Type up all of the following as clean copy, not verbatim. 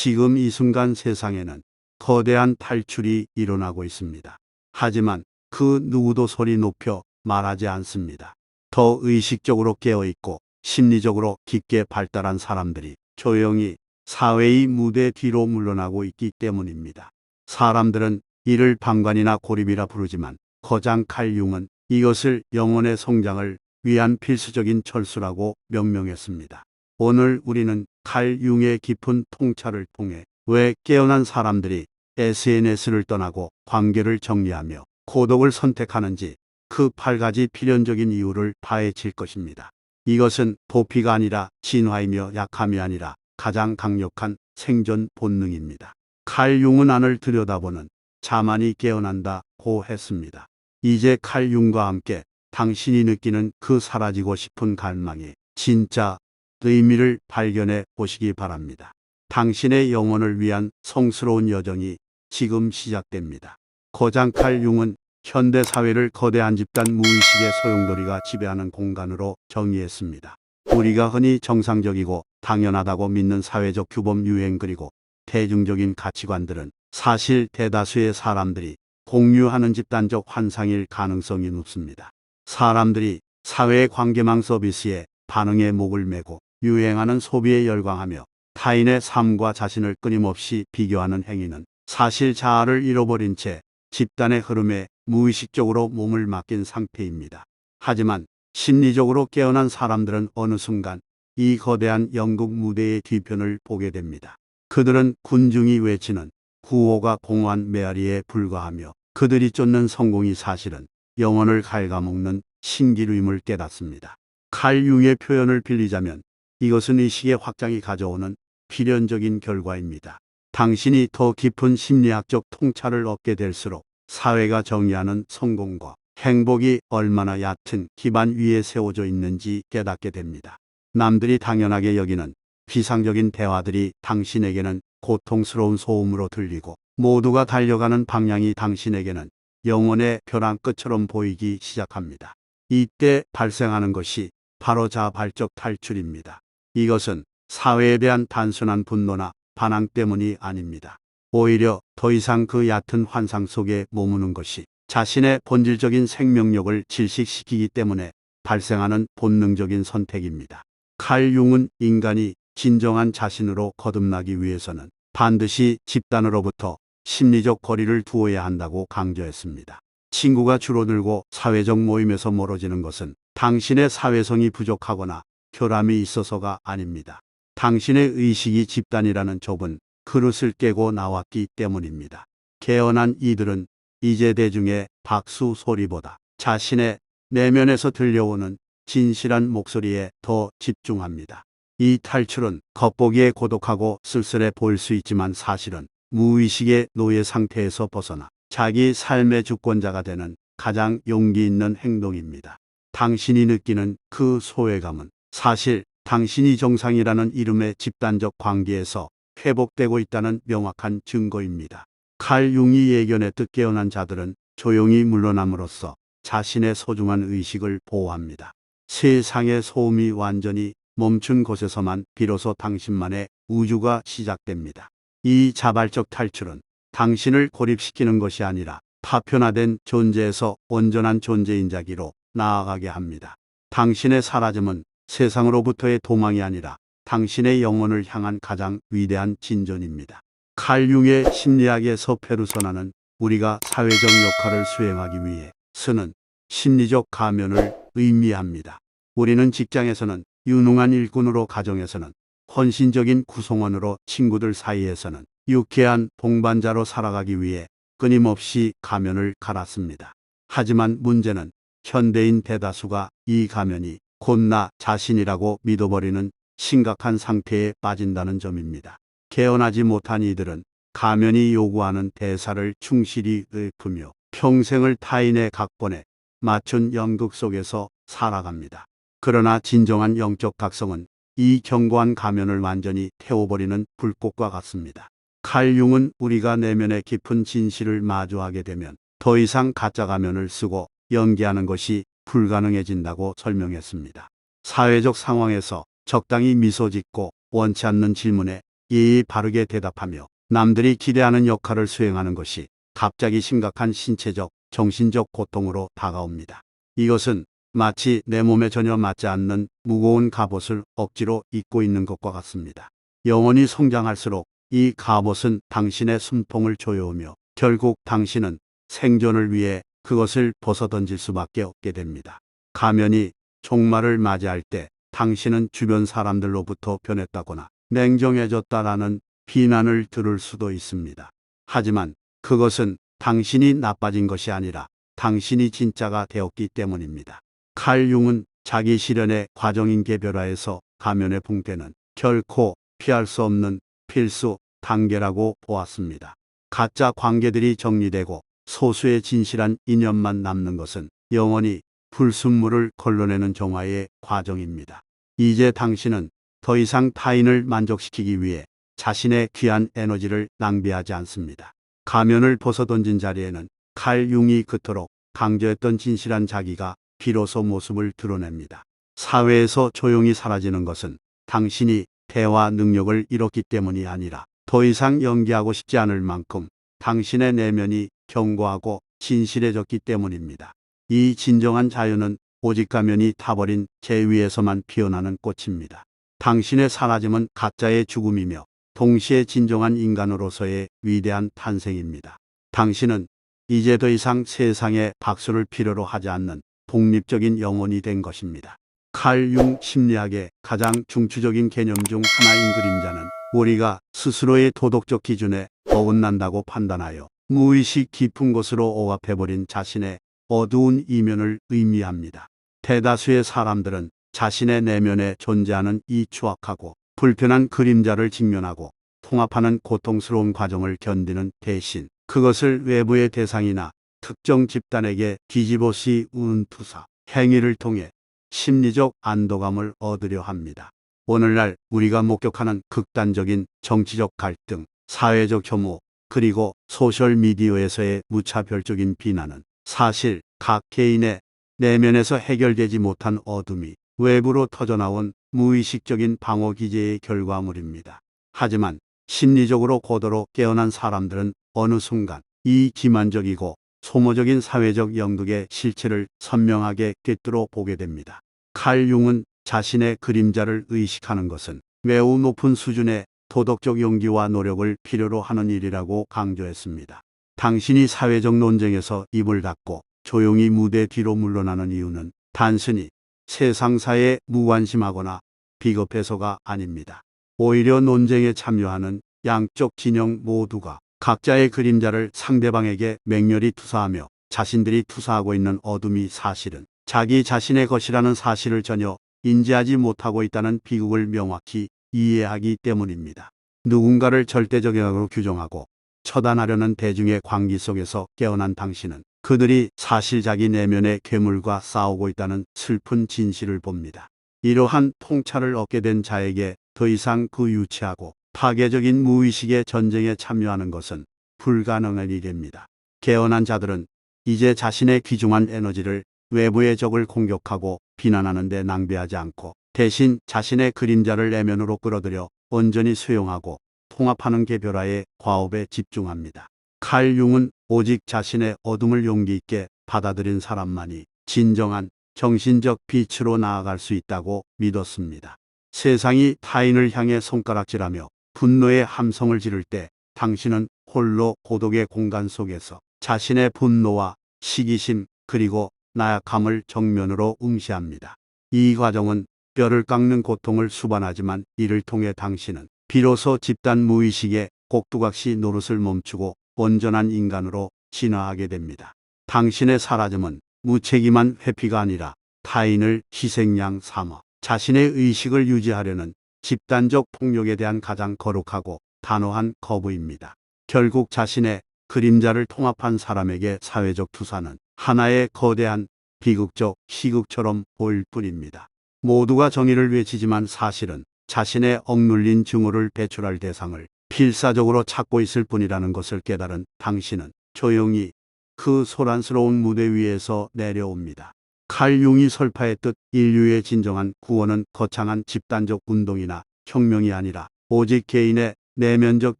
지금 이 순간 세상에는 거대한 탈출이 일어나고 있습니다. 하지만 그 누구도 소리 높여 말하지 않습니다. 더 의식적으로 깨어있고 심리적으로 깊게 발달한 사람들이 조용히 사회의 무대 뒤로 물러나고 있기 때문입니다. 사람들은 이를 방관이나 고립이라 부르지만 거장 칼 융은 이것을 영혼의 성장을 위한 필수적인 철수라고 명명했습니다. 오늘 우리는 칼 융의 깊은 통찰을 통해 왜 깨어난 사람들이 SNS를 떠나고 관계를 정리하며 고독을 선택하는지 그 8가지 필연적인 이유를 파헤칠 것입니다. 이것은 도피가 아니라 진화이며 약함이 아니라 가장 강력한 생존 본능입니다. 칼 융은 안을 들여다보는 자만이 깨어난다고 했습니다. 이제 칼 융과 함께 당신이 느끼는 그 사라지고 싶은 갈망의 진짜 의미를 발견해 보시기 바랍니다. 당신의 영혼을 위한 성스러운 여정이 지금 시작됩니다. 거장 칼 융은 현대 사회를 거대한 집단 무의식의 소용돌이가 지배하는 공간으로 정의했습니다. 우리가 흔히 정상적이고 당연하다고 믿는 사회적 규범 유행 그리고 대중적인 가치관들은 사실 대다수의 사람들이 공유하는 집단적 환상일 가능성이 높습니다. 사람들이 사회의 관계망 서비스에 반응에 목을 메고 유행하는 소비에 열광하며 타인의 삶과 자신을 끊임없이 비교하는 행위는 사실 자아를 잃어버린 채 집단의 흐름에 무의식적으로 몸을 맡긴 상태입니다. 하지만 심리적으로 깨어난 사람들은 어느 순간 이 거대한 연극 무대의 뒤편을 보게 됩니다. 그들은 군중이 외치는 구호가 공허한 메아리에 불과하며 그들이 쫓는 성공이 사실은 영혼을 갉아먹는 신기루임을 깨닫습니다. 칼 융의 표현을 빌리자면 이것은 의식의 확장이 가져오는 필연적인 결과입니다. 당신이 더 깊은 심리학적 통찰을 얻게 될수록 사회가 정의하는 성공과 행복이 얼마나 얕은 기반 위에 세워져 있는지 깨닫게 됩니다. 남들이 당연하게 여기는 비상적인 대화들이 당신에게는 고통스러운 소음으로 들리고 모두가 달려가는 방향이 당신에게는 영혼의 벼랑 끝처럼 보이기 시작합니다. 이때 발생하는 것이 바로 자발적 탈출입니다. 이것은 사회에 대한 단순한 분노나 반항 때문이 아닙니다. 오히려 더 이상 그 얕은 환상 속에 머무는 것이 자신의 본질적인 생명력을 질식시키기 때문에 발생하는 본능적인 선택입니다. 칼 융은 인간이 진정한 자신으로 거듭나기 위해서는 반드시 집단으로부터 심리적 거리를 두어야 한다고 강조했습니다. 친구가 줄어들고 사회적 모임에서 멀어지는 것은 당신의 사회성이 부족하거나 결함이 있어서가 아닙니다. 당신의 의식이 집단이라는 좁은 그릇을 깨고 나왔기 때문입니다. 깨어난 이들은 이제 대중의 박수 소리보다 자신의 내면에서 들려오는 진실한 목소리에 더 집중합니다. 이 탈출은 겉보기에 고독하고 쓸쓸해 보일 수 있지만 사실은 무의식의 노예 상태에서 벗어나 자기 삶의 주권자가 되는 가장 용기 있는 행동입니다. 당신이 느끼는 그 소외감은 사실 당신이 정상이라는 이름의 집단적 관계에서 회복되고 있다는 명확한 증거입니다. 칼 융이 예견했듯 깨어난 자들은 조용히 물러남으로써 자신의 소중한 의식을 보호합니다. 세상의 소음이 완전히 멈춘 곳에서만 비로소 당신만의 우주가 시작됩니다. 이 자발적 탈출은 당신을 고립시키는 것이 아니라 파편화된 존재에서 온전한 존재인자기로 나아가게 합니다. 당신의 사라짐은 세상으로부터의 도망이 아니라 당신의 영혼을 향한 가장 위대한 진전입니다. 칼 융의 심리학에서 페르소나는 우리가 사회적 역할을 수행하기 위해 쓰는 심리적 가면을 의미합니다. 우리는 직장에서는 유능한 일꾼으로, 가정에서는 헌신적인 구성원으로, 친구들 사이에서는 유쾌한 동반자로 살아가기 위해 끊임없이 가면을 갈았습니다. 하지만 문제는 현대인 대다수가 이 가면이 곧 나 자신이라고 믿어버리는 심각한 상태에 빠진다는 점입니다. 깨어나지 못한 이들은 가면이 요구하는 대사를 충실히 읊으며 평생을 타인의 각본에 맞춘 연극 속에서 살아갑니다. 그러나 진정한 영적 각성은 이 견고한 가면을 완전히 태워버리는 불꽃과 같습니다. 칼 융은 우리가 내면의 깊은 진실을 마주하게 되면 더 이상 가짜 가면을 쓰고 연기하는 것이 불가능해진다고 설명했습니다. 사회적 상황에서 적당히 미소 짓고 원치 않는 질문에 예의 바르게 대답하며 남들이 기대하는 역할을 수행하는 것이 갑자기 심각한 신체적, 정신적 고통으로 다가옵니다. 이것은 마치 내 몸에 전혀 맞지 않는 무거운 갑옷을 억지로 입고 있는 것과 같습니다. 영혼이 성장할수록 이 갑옷은 당신의 숨통을 조여오며 결국 당신은 생존을 위해 그것을 벗어던질 수밖에 없게 됩니다. 가면이 종말을 맞이할 때 당신은 주변 사람들로부터 변했다거나 냉정해졌다라는 비난을 들을 수도 있습니다. 하지만 그것은 당신이 나빠진 것이 아니라 당신이 진짜가 되었기 때문입니다. 칼 융은 자기 실현의 과정인 개별화에서 가면의 붕괴는 결코 피할 수 없는 필수 단계라고 보았습니다. 가짜 관계들이 정리되고 소수의 진실한 인연만 남는 것은 영원히 불순물을 걸러내는 정화의 과정입니다. 이제 당신은 더 이상 타인을 만족시키기 위해 자신의 귀한 에너지를 낭비하지 않습니다. 가면을 벗어던진 자리에는 칼 융이 그토록 강조했던 진실한 자기가 비로소 모습을 드러냅니다. 사회에서 조용히 사라지는 것은 당신이 대화 능력을 잃었기 때문이 아니라 더 이상 연기하고 싶지 않을 만큼 당신의 내면이 견고하고 진실해졌기 때문입니다. 이 진정한 자유는 오직 가면이 타버린 재 위에서만 피어나는 꽃입니다. 당신의 사라짐은 가짜의 죽음이며 동시에 진정한 인간으로서의 위대한 탄생입니다. 당신은 이제 더 이상 세상에 박수를 필요로 하지 않는 독립적인 영혼이 된 것입니다. 칼 융 심리학의 가장 중추적인 개념 중 하나인 그림자는 우리가 스스로의 도덕적 기준에 어긋난다고 판단하여 무의식 깊은 곳으로 억압해버린 자신의 어두운 이면을 의미합니다. 대다수의 사람들은 자신의 내면에 존재하는 이 추악하고 불편한 그림자를 직면하고 통합하는 고통스러운 과정을 견디는 대신 그것을 외부의 대상이나 특정 집단에게 뒤집어 씌우는 투사, 행위를 통해 심리적 안도감을 얻으려 합니다. 오늘날 우리가 목격하는 극단적인 정치적 갈등, 사회적 혐오, 그리고 소셜미디어에서의 무차별적인 비난은 사실 각 개인의 내면에서 해결되지 못한 어둠이 외부로 터져나온 무의식적인 방어 기제의 결과물입니다. 하지만 심리적으로 고도로 깨어난 사람들은 어느 순간 이 기만적이고 소모적인 사회적 영역의 실체를 선명하게 꿰뚫어 보게 됩니다. 칼 융은 자신의 그림자를 의식하는 것은 매우 높은 수준의 도덕적 용기와 노력을 필요로 하는 일이라고 강조했습니다. 당신이 사회적 논쟁에서 입을 닫고 조용히 무대 뒤로 물러나는 이유는 단순히 세상사에 무관심하거나 비겁해서가 아닙니다. 오히려 논쟁에 참여하는 양쪽 진영 모두가 각자의 그림자를 상대방에게 맹렬히 투사하며 자신들이 투사하고 있는 어둠이 사실은 자기 자신의 것이라는 사실을 전혀 인지하지 못하고 있다는 비극을 명확히 이해하기 때문입니다. 누군가를 절대적으로 규정하고 처단하려는 대중의 광기 속에서 깨어난 당신은 그들이 사실 자기 내면의 괴물과 싸우고 있다는 슬픈 진실을 봅니다. 이러한 통찰을 얻게 된 자에게 더 이상 그 유치하고 파괴적인 무의식의 전쟁에 참여하는 것은 불가능한 일입니다. 깨어난 자들은 이제 자신의 귀중한 에너지를 외부의 적을 공격하고 비난하는 데 낭비하지 않고 대신 자신의 그림자를 내면으로 끌어들여 온전히 수용하고 통합하는 개별화의 과업에 집중합니다. 칼 융은 오직 자신의 어둠을 용기 있게 받아들인 사람만이 진정한 정신적 빛으로 나아갈 수 있다고 믿었습니다. 세상이 타인을 향해 손가락질하며 분노의 함성을 지를 때 당신은 홀로 고독의 공간 속에서 자신의 분노와 시기심 그리고 나약함을 정면으로 응시합니다. 이 과정은 뼈를 깎는 고통을 수반하지만 이를 통해 당신은 비로소 집단 무의식의 꼭두각시 노릇을 멈추고 온전한 인간으로 진화하게 됩니다. 당신의 사라짐은 무책임한 회피가 아니라 타인을 희생양 삼아 자신의 의식을 유지하려는 집단적 폭력에 대한 가장 거룩하고 단호한 거부입니다. 결국 자신의 그림자를 통합한 사람에게 사회적 투사는 하나의 거대한 비극적 희극처럼 보일 뿐입니다. 모두가 정의를 외치지만 사실은 자신의 억눌린 증오를 배출할 대상을 필사적으로 찾고 있을 뿐이라는 것을 깨달은 당신은 조용히 그 소란스러운 무대 위에서 내려옵니다. 칼 융이 설파했듯 인류의 진정한 구원은 거창한 집단적 운동이나 혁명이 아니라 오직 개인의 내면적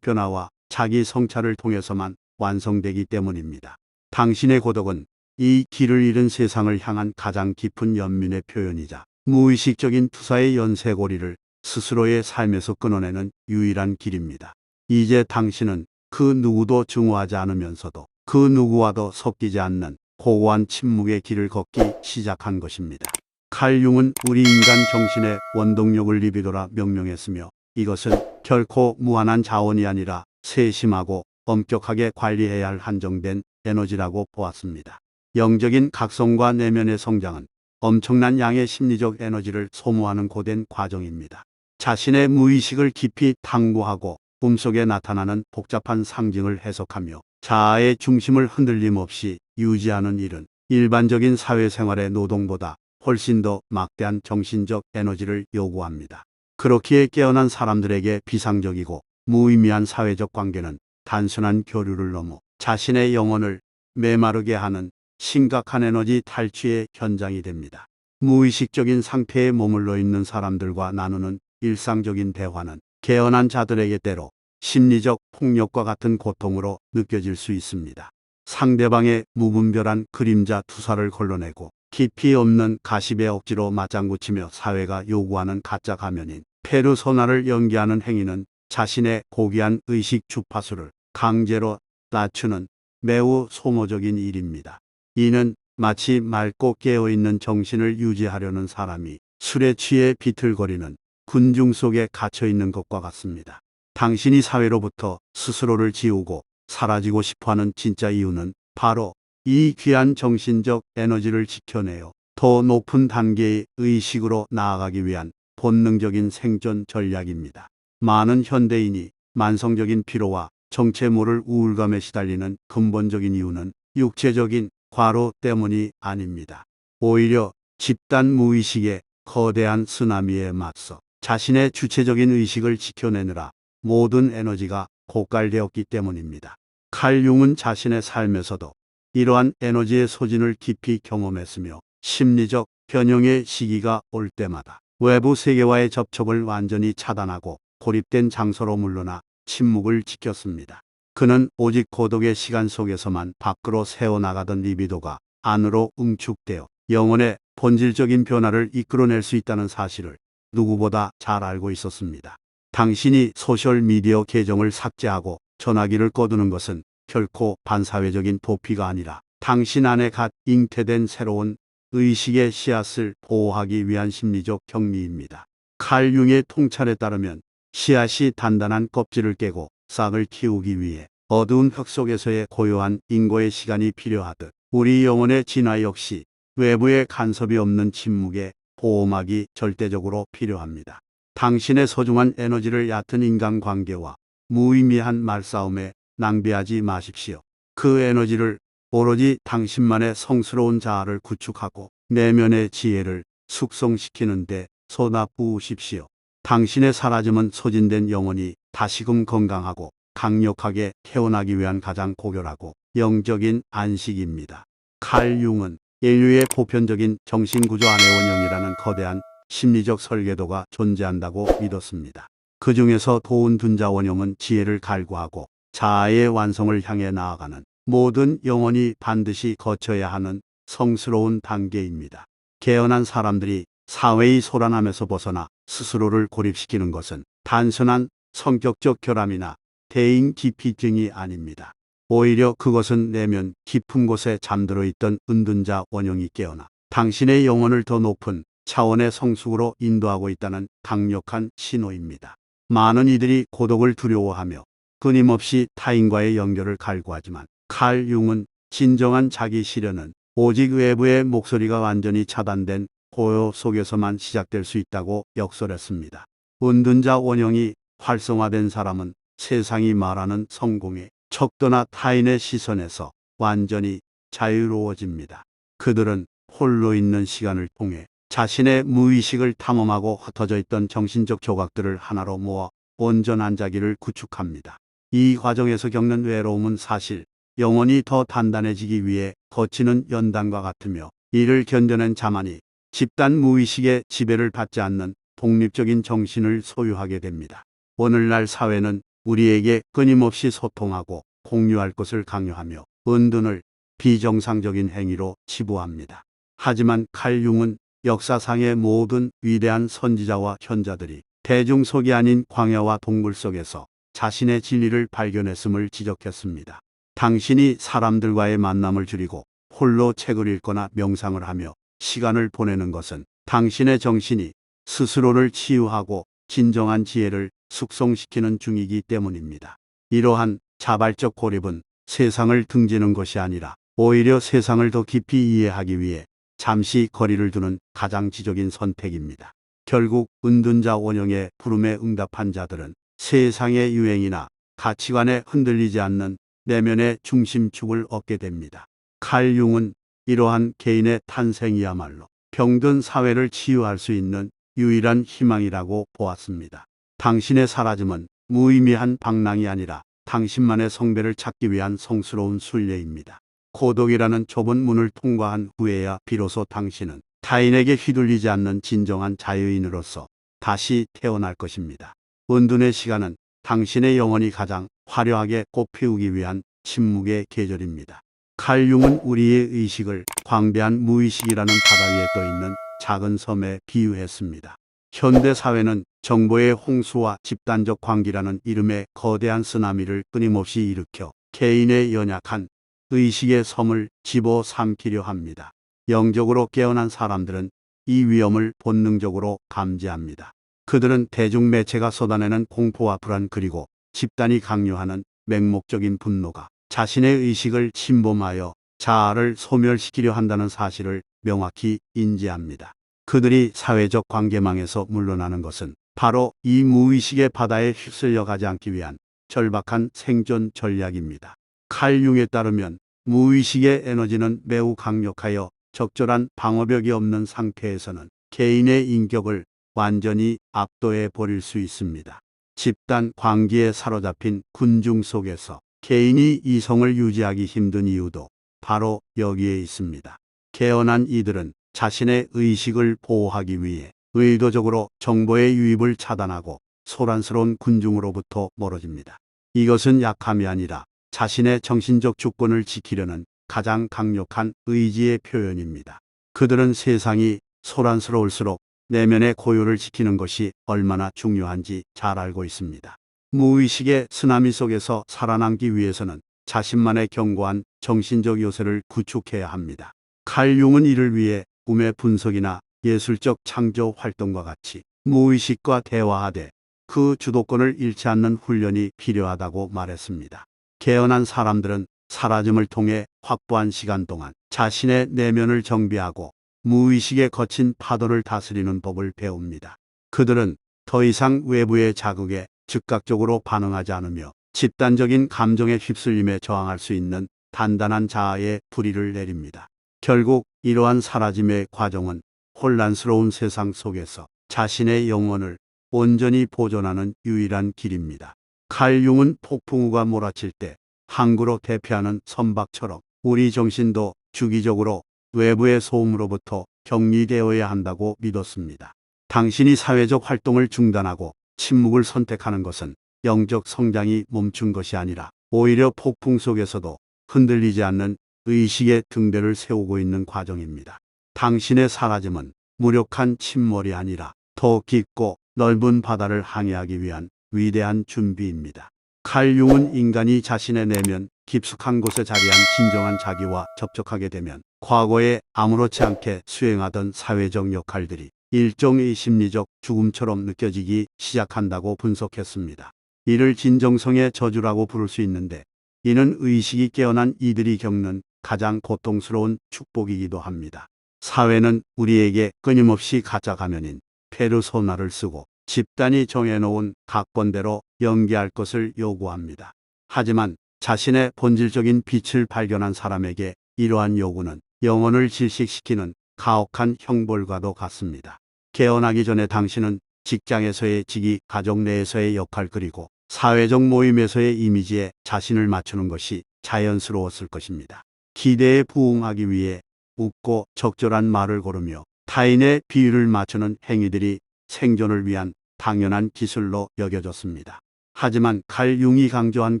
변화와 자기 성찰을 통해서만 완성되기 때문입니다. 당신의 고독은 이 길을 잃은 세상을 향한 가장 깊은 연민의 표현이자 무의식적인 투사의 연쇄고리를 스스로의 삶에서 끊어내는 유일한 길입니다. 이제 당신은 그 누구도 증오하지 않으면서도 그 누구와도 섞이지 않는 고고한 침묵의 길을 걷기 시작한 것입니다. 칼 융은 우리 인간 정신의 원동력을 리비도라 명명했으며 이것은 결코 무한한 자원이 아니라 세심하고 엄격하게 관리해야 할 한정된 에너지라고 보았습니다. 영적인 각성과 내면의 성장은 엄청난 양의 심리적 에너지를 소모하는 고된 과정입니다. 자신의 무의식을 깊이 탐구하고 꿈속에 나타나는 복잡한 상징을 해석하며 자아의 중심을 흔들림 없이 유지하는 일은 일반적인 사회생활의 노동보다 훨씬 더 막대한 정신적 에너지를 요구합니다. 그렇기에 깨어난 사람들에게 비상적이고 무의미한 사회적 관계는 단순한 교류를 넘어 자신의 영혼을 메마르게 하는 심각한 에너지 탈취의 현장이 됩니다. 무의식적인 상태에 머물러 있는 사람들과 나누는 일상적인 대화는 깨어난 자들에게 때로 심리적 폭력과 같은 고통으로 느껴질 수 있습니다. 상대방의 무분별한 그림자 투사를 걸러내고 깊이 없는 가십에 억지로 맞장구치며 사회가 요구하는 가짜 가면인 페르소나를 연기하는 행위는 자신의 고귀한 의식 주파수를 강제로 낮추는 매우 소모적인 일입니다. 이는 마치 맑고 깨어있는 정신을 유지하려는 사람이 술에 취해 비틀거리는 군중 속에 갇혀있는 것과 같습니다. 당신이 사회로부터 스스로를 지우고 사라지고 싶어하는 진짜 이유는 바로 이 귀한 정신적 에너지를 지켜내어 더 높은 단계의 의식으로 나아가기 위한 본능적인 생존 전략입니다. 많은 현대인이 만성적인 피로와 정체 모를 우울감에 시달리는 근본적인 이유는 육체적인 과로 때문이 아닙니다. 오히려 집단 무의식의 거대한 쓰나미에 맞서 자신의 주체적인 의식을 지켜내느라 모든 에너지가 고갈되었기 때문입니다. 칼 융은 자신의 삶에서도 이러한 에너지의 소진을 깊이 경험했으며 심리적 변형의 시기가 올 때마다 외부 세계와의 접촉을 완전히 차단하고 고립된 장소로 물러나 침묵을 지켰습니다. 그는 오직 고독의 시간 속에서만 밖으로 새어나가던 리비도가 안으로 응축되어 영혼의 본질적인 변화를 이끌어낼 수 있다는 사실을 누구보다 잘 알고 있었습니다. 당신이 소셜미디어 계정을 삭제하고 전화기를 꺼두는 것은 결코 반사회적인 도피가 아니라 당신 안에 갓 잉태된 새로운 의식의 씨앗을 보호하기 위한 심리적 격리입니다. 칼 융의 통찰에 따르면 씨앗이 단단한 껍질을 깨고 싹을 틔우기 위해 어두운 흙 속에서의 고요한 인고의 시간이 필요하듯 우리 영혼의 진화 역시 외부의 간섭이 없는 침묵의 보호막이 절대적으로 필요합니다. 당신의 소중한 에너지를 얕은 인간관계와 무의미한 말싸움에 낭비하지 마십시오. 그 에너지를 오로지 당신만의 성스러운 자아를 구축하고 내면의 지혜를 숙성시키는 데 쏟아부으십시오. 당신의 사라짐은 소진된 영혼이 다시금 건강하고 강력하게 태어나기 위한 가장 고결하고 영적인 안식입니다. 칼 융은 인류의 보편적인 정신구조 안의 원형이라는 거대한 심리적 설계도가 존재한다고 믿었습니다. 그 중에서 도운둔자 원형은 지혜를 갈구하고 자아의 완성을 향해 나아가는 모든 영혼이 반드시 거쳐야 하는 성스러운 단계입니다. 깨어난 사람들이 사회의 소란함에서 벗어나 스스로를 고립시키는 것은 단순한 성격적 결함이나 대인 기피증이 아닙니다. 오히려 그것은 내면 깊은 곳에 잠들어 있던 은둔자 원형이 깨어나 당신의 영혼을 더 높은 차원의 성숙으로 인도하고 있다는 강력한 신호입니다. 많은 이들이 고독을 두려워하며 끊임없이 타인과의 연결을 갈구하지만 칼 융은 진정한 자기 실현은 오직 외부의 목소리가 완전히 차단된 고요 속에서만 시작될 수 있다고 역설했습니다. 은둔자 원형이 활성화된 사람은 세상이 말하는 성공의 척도나 타인의 시선에서 완전히 자유로워집니다. 그들은 홀로 있는 시간을 통해 자신의 무의식을 탐험하고 흩어져 있던 정신적 조각들을 하나로 모아 온전한 자기를 구축합니다. 이 과정에서 겪는 외로움은 사실 영혼이 더 단단해지기 위해 거치는 연단과 같으며 이를 견뎌낸 자만이 집단 무의식의 지배를 받지 않는 독립적인 정신을 소유하게 됩니다. 오늘날 사회는 우리에게 끊임없이 소통하고 공유할 것을 강요하며 은둔을 비정상적인 행위로 치부합니다. 하지만 칼 융은 역사상의 모든 위대한 선지자와 현자들이 대중 속이 아닌 광야와 동굴 속에서 자신의 진리를 발견했음을 지적했습니다. 당신이 사람들과의 만남을 줄이고 홀로 책을 읽거나 명상을 하며 시간을 보내는 것은 당신의 정신이 스스로를 치유하고 진정한 지혜를 숙성시키는 중이기 때문입니다. 이러한 자발적 고립은 세상을 등지는 것이 아니라 오히려 세상을 더 깊이 이해하기 위해 잠시 거리를 두는 가장 지적인 선택입니다. 결국 은둔자 원형의 부름에 응답한 자들은 세상의 유행이나 가치관에 흔들리지 않는 내면의 중심축을 얻게 됩니다. 칼 융은 이러한 개인의 탄생이야말로 병든 사회를 치유할 수 있는 유일한 희망이라고 보았습니다. 당신의 사라짐은 무의미한 방랑이 아니라 당신만의 성배를 찾기 위한 성스러운 순례입니다. 고독이라는 좁은 문을 통과한 후에야 비로소 당신은 타인에게 휘둘리지 않는 진정한 자유인으로서 다시 태어날 것입니다. 은둔의 시간은 당신의 영혼이 가장 화려하게 꽃피우기 위한 침묵의 계절입니다. 칼 융은 우리의 의식을 광대한 무의식이라는 바다 위에 떠 있는 작은 섬에 비유했습니다. 현대 사회는 정보의 홍수와 집단적 광기라는 이름의 거대한 쓰나미를 끊임없이 일으켜 개인의 연약한 의식의 섬을 집어삼키려 합니다. 영적으로 깨어난 사람들은 이 위험을 본능적으로 감지합니다. 그들은 대중매체가 쏟아내는 공포와 불안 그리고 집단이 강요하는 맹목적인 분노가 자신의 의식을 침범하여 자아를 소멸시키려 한다는 사실을 명확히 인지합니다. 그들이 사회적 관계망에서 물러나는 것은 바로 이 무의식의 바다에 휩쓸려 가지 않기 위한 절박한 생존 전략입니다. 칼 융에 따르면 무의식의 에너지는 매우 강력하여 적절한 방어벽이 없는 상태에서는 개인의 인격을 완전히 압도해 버릴 수 있습니다. 집단 광기에 사로잡힌 군중 속에서 개인이 이성을 유지하기 힘든 이유도 바로 여기에 있습니다. 깨어난 이들은 자신의 의식을 보호하기 위해 의도적으로 정보의 유입을 차단하고 소란스러운 군중으로부터 멀어집니다. 이것은 약함이 아니라 자신의 정신적 주권을 지키려는 가장 강력한 의지의 표현입니다. 그들은 세상이 소란스러울수록 내면의 고요를 지키는 것이 얼마나 중요한지 잘 알고 있습니다. 무의식의 쓰나미 속에서 살아남기 위해서는 자신만의 견고한 정신적 요새를 구축해야 합니다. 칼 융은 이를 위해 꿈의 분석이나 예술적 창조 활동과 같이 무의식과 대화하되 그 주도권을 잃지 않는 훈련이 필요하다고 말했습니다. 깨어난 사람들은 사라짐을 통해 확보한 시간 동안 자신의 내면을 정비하고 무의식의 거친 파도를 다스리는 법을 배웁니다. 그들은 더 이상 외부의 자극에 즉각적으로 반응하지 않으며 집단적인 감정의 휩쓸림에 저항할 수 있는 단단한 자아의 뿌리를 내립니다. 결국 이러한 사라짐의 과정은 혼란스러운 세상 속에서 자신의 영혼을 온전히 보존하는 유일한 길입니다. 칼 융은 폭풍우가 몰아칠 때 항구로 대피하는 선박처럼 우리 정신도 주기적으로 외부의 소음으로부터 격리되어야 한다고 믿었습니다. 당신이 사회적 활동을 중단하고 침묵을 선택하는 것은 영적 성장이 멈춘 것이 아니라 오히려 폭풍 속에서도 흔들리지 않는 의식의 등대를 세우고 있는 과정입니다. 당신의 사라짐은 무력한 침몰이 아니라 더 깊고 넓은 바다를 항해하기 위한 위대한 준비입니다. 칼 융은 인간이 자신의 내면 깊숙한 곳에 자리한 진정한 자기와 접촉하게 되면 과거에 아무렇지 않게 수행하던 사회적 역할들이 일종의 심리적 죽음처럼 느껴지기 시작한다고 분석했습니다. 이를 진정성의 저주라고 부를 수 있는데 이는 의식이 깨어난 이들이 겪는 가장 고통스러운 축복이기도 합니다. 사회는 우리에게 끊임없이 가짜 가면인 페르소나를 쓰고 집단이 정해놓은 각본대로 연기할 것을 요구합니다. 하지만 자신의 본질적인 빛을 발견한 사람에게 이러한 요구는 영혼을 질식시키는 가혹한 형벌과도 같습니다. 깨어나기 전에 당신은 직장에서의 직위, 가족 내에서의 역할 그리고 사회적 모임에서의 이미지에 자신을 맞추는 것이 자연스러웠을 것입니다. 기대에 부응하기 위해 웃고 적절한 말을 고르며 타인의 비율을 맞추는 행위들이 생존을 위한 당연한 기술로 여겨졌습니다. 하지만 칼 융이 강조한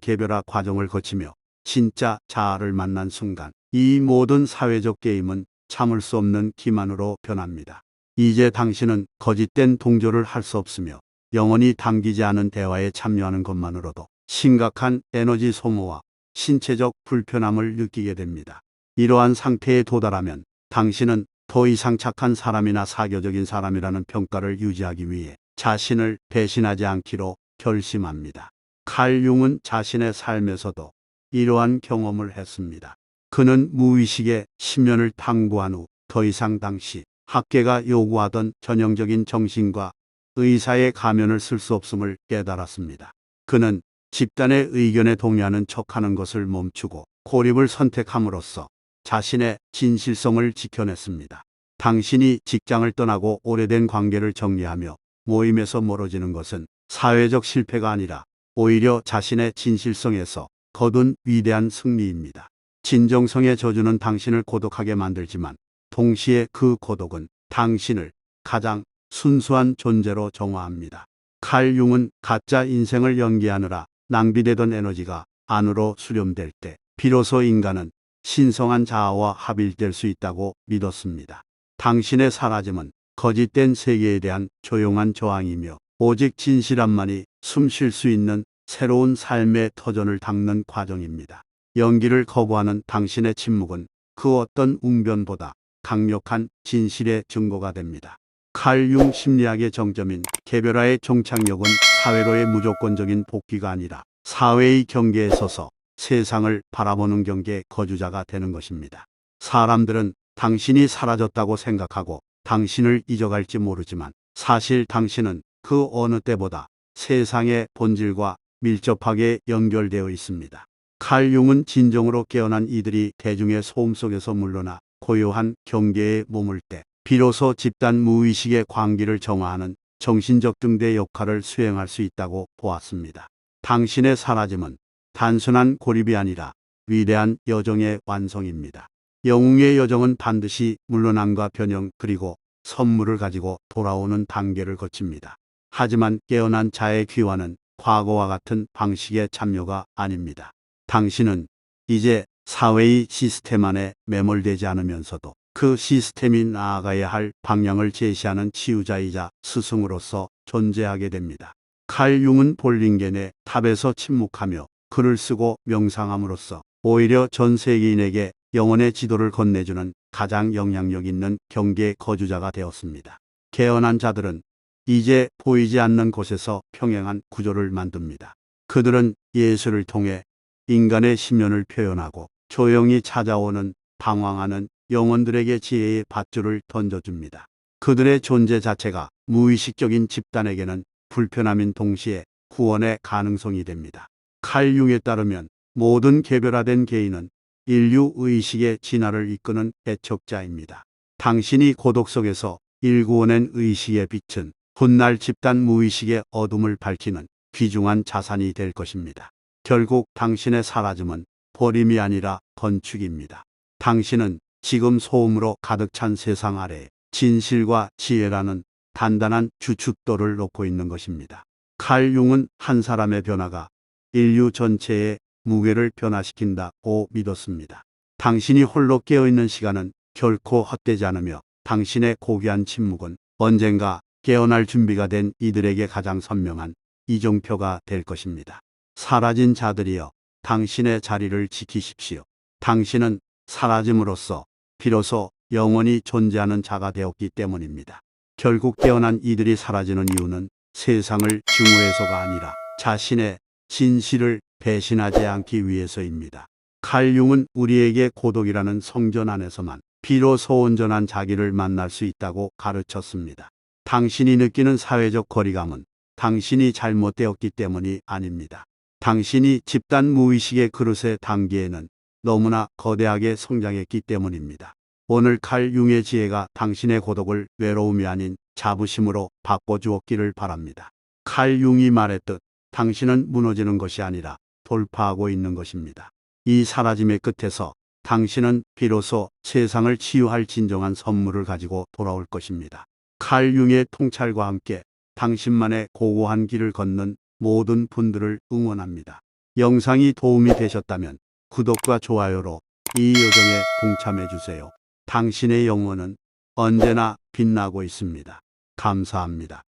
개별화 과정을 거치며 진짜 자아를 만난 순간 이 모든 사회적 게임은 참을 수 없는 기만으로 변합니다. 이제 당신은 거짓된 동조를 할 수 없으며 영원히 담기지 않은 대화에 참여하는 것만으로도 심각한 에너지 소모와 신체적 불편함을 느끼게 됩니다. 이러한 상태에 도달하면 당신은 더 이상 착한 사람이나 사교적인 사람이라는 평가를 유지하기 위해 자신을 배신하지 않기로 결심합니다. 칼 융은 자신의 삶에서도 이러한 경험을 했습니다. 그는 무의식의 심연을 탐구한 후 더 이상 당시 학계가 요구하던 전형적인 정신과 의사의 가면을 쓸 수 없음을 깨달았습니다. 그는 집단의 의견에 동의하는 척하는 것을 멈추고 고립을 선택함으로써 자신의 진실성을 지켜냈습니다. 당신이 직장을 떠나고 오래된 관계를 정리하며 모임에서 멀어지는 것은 사회적 실패가 아니라 오히려 자신의 진실성에서 거둔 위대한 승리입니다. 진정성의 저주는 당신을 고독하게 만들지만 동시에 그 고독은 당신을 가장 순수한 존재로 정화합니다. 칼 융은 가짜 인생을 연기하느라 낭비되던 에너지가 안으로 수렴될 때 비로소 인간은 신성한 자아와 합일될 수 있다고 믿었습니다. 당신의 사라짐은 거짓된 세계에 대한 조용한 저항이며 오직 진실함만이 숨 쉴 수 있는 새로운 삶의 터전을 닦는 과정입니다. 연기를 거부하는 당신의 침묵은 그 어떤 웅변보다 강력한 진실의 증거가 됩니다. 칼 융 심리학의 정점인 개별화의 종착역은 사회로의 무조건적인 복귀가 아니라 사회의 경계에 서서 세상을 바라보는 경계의 거주자가 되는 것입니다. 사람들은 당신이 사라졌다고 생각하고 당신을 잊어갈지 모르지만 사실 당신은 그 어느 때보다 세상의 본질과 밀접하게 연결되어 있습니다. 칼 융은 진정으로 깨어난 이들이 대중의 소음 속에서 물러나 고요한 경계에 머물 때 비로소 집단 무의식의 광기를 정화하는 정신적 등대 역할을 수행할 수 있다고 보았습니다. 당신의 사라짐은 단순한 고립이 아니라 위대한 여정의 완성입니다. 영웅의 여정은 반드시 물러남과 변형 그리고 선물을 가지고 돌아오는 단계를 거칩니다. 하지만 깨어난 자의 귀환은 과거와 같은 방식의 참여가 아닙니다. 당신은 이제 사회의 시스템 안에 매몰되지 않으면서도 그 시스템이 나아가야 할 방향을 제시하는 치유자이자 스승으로서 존재하게 됩니다. 칼 융은 볼링겐의 탑에서 침묵하며 글을 쓰고 명상함으로써 오히려 전 세계인에게 영혼의 지도를 건네주는 가장 영향력 있는 경계의 거주자가 되었습니다. 깨어난 자들은 이제 보이지 않는 곳에서 평행한 구조를 만듭니다. 그들은 예술을 통해 인간의 심연을 표현하고 조용히 찾아오는 방황하는 영혼들에게 지혜의 밧줄을 던져줍니다. 그들의 존재 자체가 무의식적인 집단에게는 불편함인 동시에 구원의 가능성이 됩니다. 칼 융에 따르면 모든 개별화된 개인은 인류 의식의 진화를 이끄는 개척자입니다. 당신이 고독 속에서 일구어낸 의식의 빛은 훗날 집단 무의식의 어둠을 밝히는 귀중한 자산이 될 것입니다. 결국 당신의 사라짐은 버림이 아니라 건축입니다. 당신은 지금 소음으로 가득 찬 세상 아래에 진실과 지혜라는 단단한 주춧돌을 놓고 있는 것입니다. 칼 융은 한 사람의 변화가 인류 전체의 무게를 변화시킨다고 믿었습니다. 당신이 홀로 깨어있는 시간은 결코 헛되지 않으며 당신의 고귀한 침묵은 언젠가 깨어날 준비가 된 이들에게 가장 선명한 이정표가 될 것입니다. 사라진 자들이여, 당신의 자리를 지키십시오. 당신은 사라짐으로써 비로소 영원히 존재하는 자가 되었기 때문입니다. 결국 깨어난 이들이 사라지는 이유는 세상을 증오해서가 아니라 자신의 진실을 배신하지 않기 위해서입니다. 칼 융은 우리에게 고독이라는 성전 안에서만 비로소 온전한 자기를 만날 수 있다고 가르쳤습니다. 당신이 느끼는 사회적 거리감은 당신이 잘못되었기 때문이 아닙니다. 당신이 집단 무의식의 그릇에 담기에는 너무나 거대하게 성장했기 때문입니다. 오늘 칼 융의 지혜가 당신의 고독을 외로움이 아닌 자부심으로 바꿔주었기를 바랍니다. 칼 융이 말했듯 당신은 무너지는 것이 아니라 돌파하고 있는 것입니다. 이 사라짐의 끝에서 당신은 비로소 세상을 치유할 진정한 선물을 가지고 돌아올 것입니다. 칼 융의 통찰과 함께 당신만의 고고한 길을 걷는 모든 분들을 응원합니다. 영상이 도움이 되셨다면 구독과 좋아요로 이 요정에 동참해 주세요. 당신의 영혼은 언제나 빛나고 있습니다. 감사합니다.